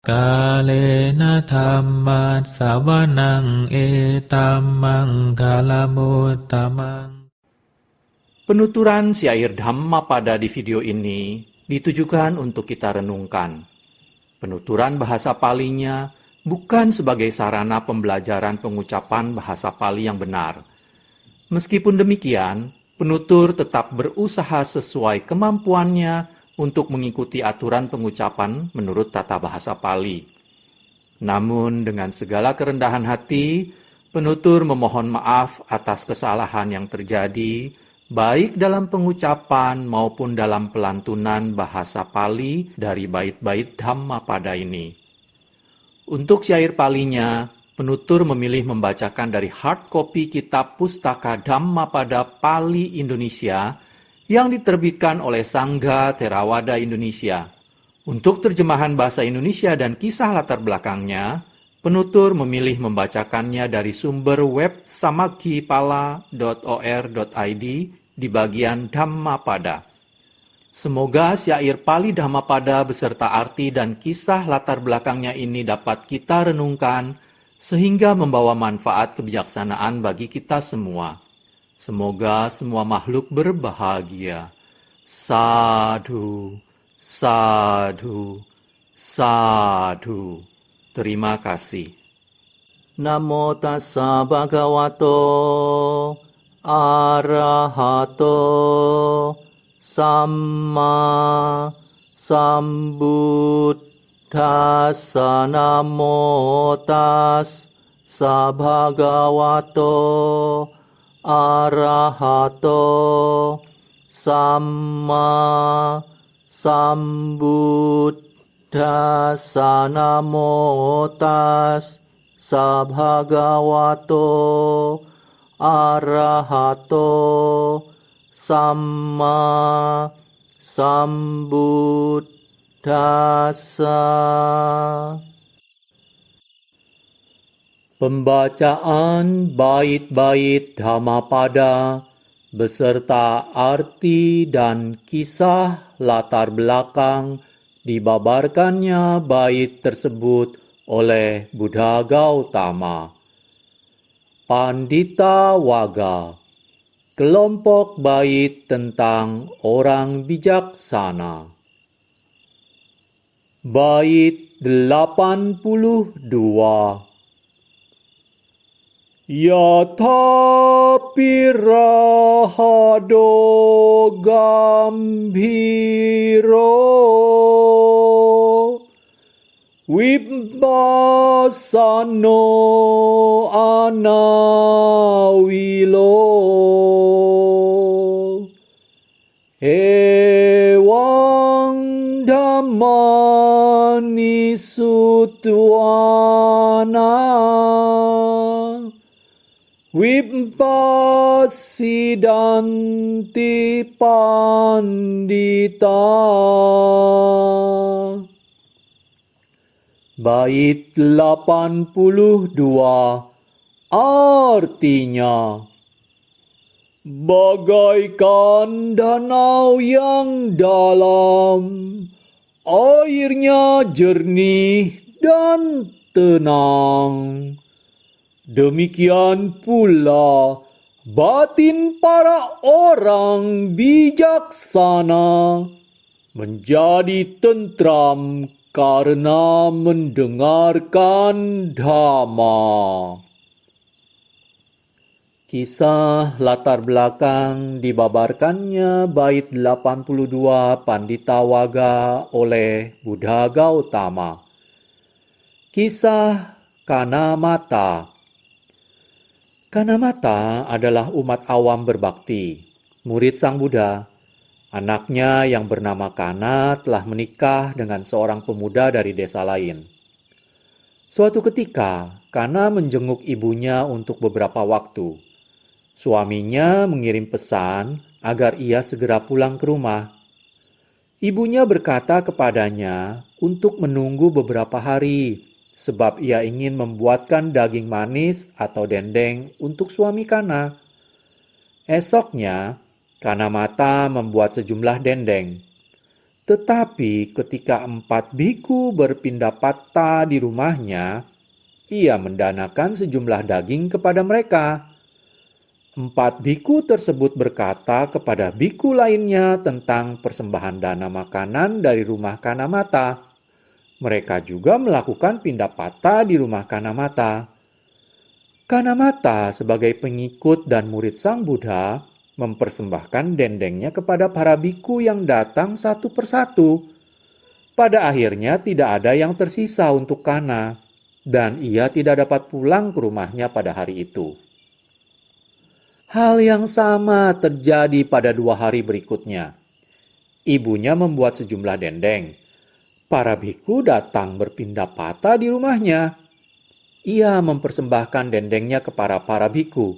Kalena dhammat sawanang etamang kalamutamang. Penuturan syair Dhammapada di video ini ditujukan untuk kita renungkan. Penuturan bahasa Palinya bukan sebagai sarana pembelajaran pengucapan bahasa Pali yang benar. Meskipun demikian, penutur tetap berusaha sesuai kemampuannya untuk mengikuti aturan pengucapan menurut tata bahasa Pali. Namun dengan segala kerendahan hati, penutur memohon maaf atas kesalahan yang terjadi, baik dalam pengucapan maupun dalam pelantunan bahasa Pali dari bait-bait Dhammapada ini. Untuk syair Palinya, penutur memilih membacakan dari hard copy kitab Pustaka Dhammapada Pali Indonesia yang diterbitkan oleh Sangga Theravada Indonesia. Untuk terjemahan bahasa Indonesia dan kisah latar belakangnya, penutur memilih membacakannya dari sumber web samaggipala.or.id di bagian Dhammapada. Semoga syair Pali Dhammapada beserta arti dan kisah latar belakangnya ini dapat kita renungkan sehingga membawa manfaat kebijaksanaan bagi kita semua. Semoga semua makhluk berbahagia. Sadhu, sadhu, sadhu. Terima kasih. Namo tassa bhagavato arahato samma sambuddhassa. Namo tassa bhagavato arahato samma sambuddhassa. Namo tassa bhagavato arahato samma sambuddhassa. Pembacaan bait-bait Dhammapada beserta arti dan kisah latar belakang dibabarkannya bait tersebut oleh Buddha Gautama. Pandita Waga, kelompok bait tentang orang bijaksana. Bait 82. Yatha pirahado gambhiro vibbasano anawilo ewang dhammani sutwana vibbasidanti pandita. Bait 82 artinya, bagaikan danau yang dalam, airnya jernih dan tenang. Demikian pula batin para orang bijaksana menjadi tentram karena mendengarkan Dhamma. Kisah latar belakang dibabarkannya bait 82 Pandita Waga oleh Buddha Gautama. Kisah Kanamata. Kanamata adalah umat awam berbakti, murid Sang Buddha. Anaknya yang bernama Kana telah menikah dengan seorang pemuda dari desa lain. Suatu ketika, Kana menjenguk ibunya untuk beberapa waktu. Suaminya mengirim pesan agar ia segera pulang ke rumah. Ibunya berkata kepadanya untuk menunggu beberapa hari, sebab ia ingin membuatkan daging manis atau dendeng untuk suami Kana. Esoknya, Kanamata membuat sejumlah dendeng. Tetapi ketika 4 biku berpindah patah di rumahnya, ia mendanakan sejumlah daging kepada mereka. 4 biku tersebut berkata kepada biku lainnya tentang persembahan dana makanan dari rumah Kanamata. Mereka juga melakukan pindah patah di rumah Kanamata. Kanamata sebagai pengikut dan murid Sang Buddha mempersembahkan dendengnya kepada para biku yang datang satu persatu. Pada akhirnya tidak ada yang tersisa untuk Kana, dan ia tidak dapat pulang ke rumahnya pada hari itu. Hal yang sama terjadi pada 2 hari berikutnya. Ibunya membuat sejumlah dendeng. Para biku datang berpindah patah di rumahnya. Ia mempersembahkan dendengnya kepada para biku,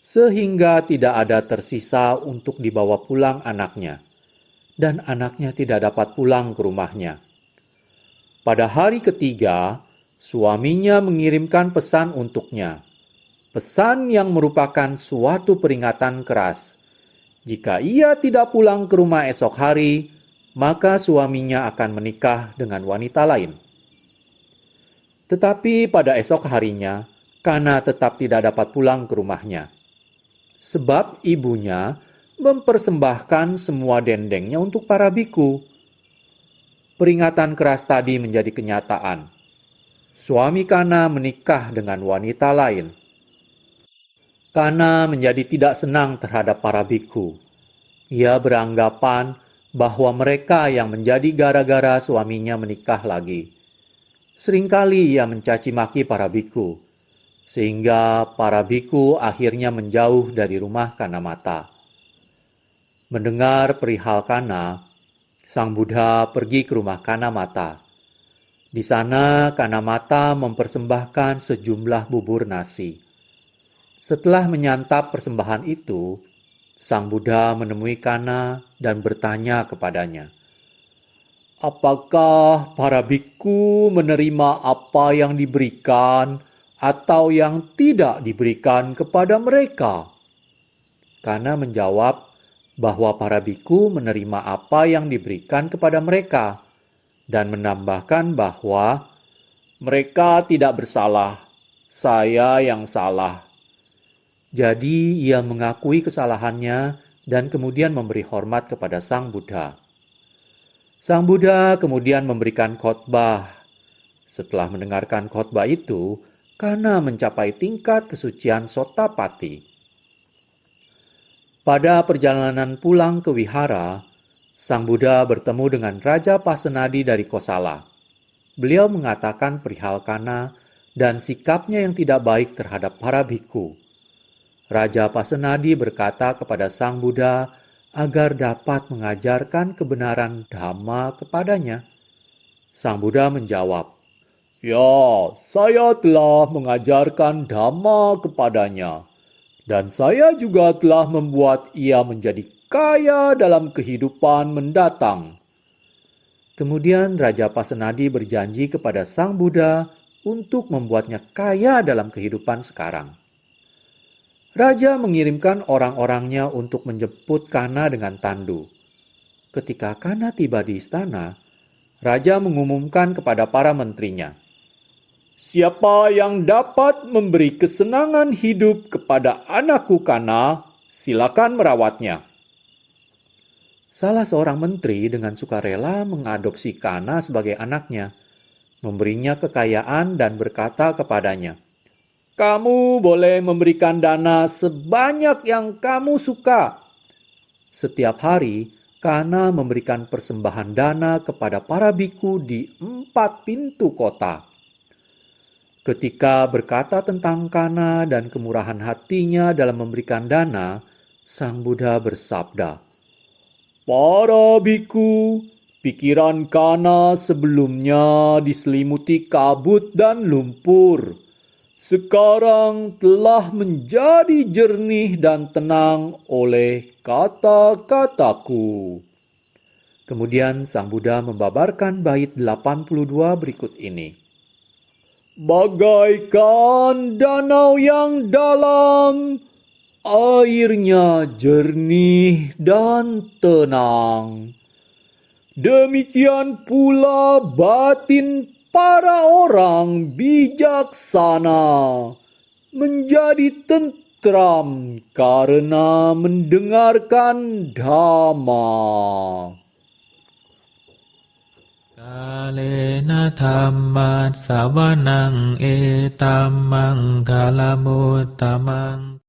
sehingga tidak ada tersisa untuk dibawa pulang anaknya. Dan anaknya tidak dapat pulang ke rumahnya. Pada hari ketiga, suaminya mengirimkan pesan untuknya. Pesan yang merupakan suatu peringatan keras. Jika ia tidak pulang ke rumah esok hari, maka suaminya akan menikah dengan wanita lain. Tetapi pada esok harinya, Kana tetap tidak dapat pulang ke rumahnya. Sebab ibunya mempersembahkan semua dendengnya untuk para biku. Peringatan keras tadi menjadi kenyataan. Suami Kana menikah dengan wanita lain. Kana menjadi tidak senang terhadap para biku. Ia beranggapan bahwa mereka yang menjadi gara-gara suaminya menikah lagi. Seringkali ia mencaci maki para biku, sehingga para biku akhirnya menjauh dari rumah Kanamata. Mendengar perihal Kana, Sang Buddha pergi ke rumah Kanamata. Di sana Kanamata mempersembahkan sejumlah bubur nasi. Setelah menyantap persembahan itu, Sang Buddha menemui Kana dan bertanya kepadanya, "Apakah para biku menerima apa yang diberikan atau yang tidak diberikan kepada mereka?" Kana menjawab bahwa para biku menerima apa yang diberikan kepada mereka dan menambahkan bahwa mereka tidak bersalah, saya yang salah. Jadi ia mengakui kesalahannya dan kemudian memberi hormat kepada Sang Buddha. Sang Buddha kemudian memberikan khotbah. Setelah mendengarkan khotbah itu, Kana mencapai tingkat kesucian Sotapati. Pada perjalanan pulang ke wihara, Sang Buddha bertemu dengan Raja Pasenadi dari Kosala. Beliau mengatakan perihal Kana dan sikapnya yang tidak baik terhadap para biku. Raja Pasenadi berkata kepada Sang Buddha agar dapat mengajarkan kebenaran Dhamma kepadanya. Sang Buddha menjawab, "Ya, saya telah mengajarkan Dhamma kepadanya, dan saya juga telah membuat ia menjadi kaya dalam kehidupan mendatang." Kemudian Raja Pasenadi berjanji kepada Sang Buddha untuk membuatnya kaya dalam kehidupan sekarang. Raja mengirimkan orang-orangnya untuk menjemput Kana dengan tandu. Ketika Kana tiba di istana, Raja mengumumkan kepada para menterinya, "Siapa yang dapat memberi kesenangan hidup kepada anakku Kana, silakan merawatnya." Salah seorang menteri dengan sukarela mengadopsi Kana sebagai anaknya, memberinya kekayaan dan berkata kepadanya, "Kamu boleh memberikan dana sebanyak yang kamu suka." Setiap hari, Kana memberikan persembahan dana kepada para biku di 4 pintu kota. Ketika berkata tentang Kana dan kemurahan hatinya dalam memberikan dana, Sang Buddha bersabda, "Para biku, pikiran Kana sebelumnya diselimuti kabut dan lumpur. Sekarang telah menjadi jernih dan tenang oleh kata-kataku." Kemudian Sang Buddha membabarkan bait 82 berikut ini. "Bagaikan danau yang dalam, airnya jernih dan tenang. Demikian pula batin para orang bijaksana menjadi tentram karena mendengarkan Dhamma. Kalena dhammat sawanaংเอตัมมังคลมุตตมัง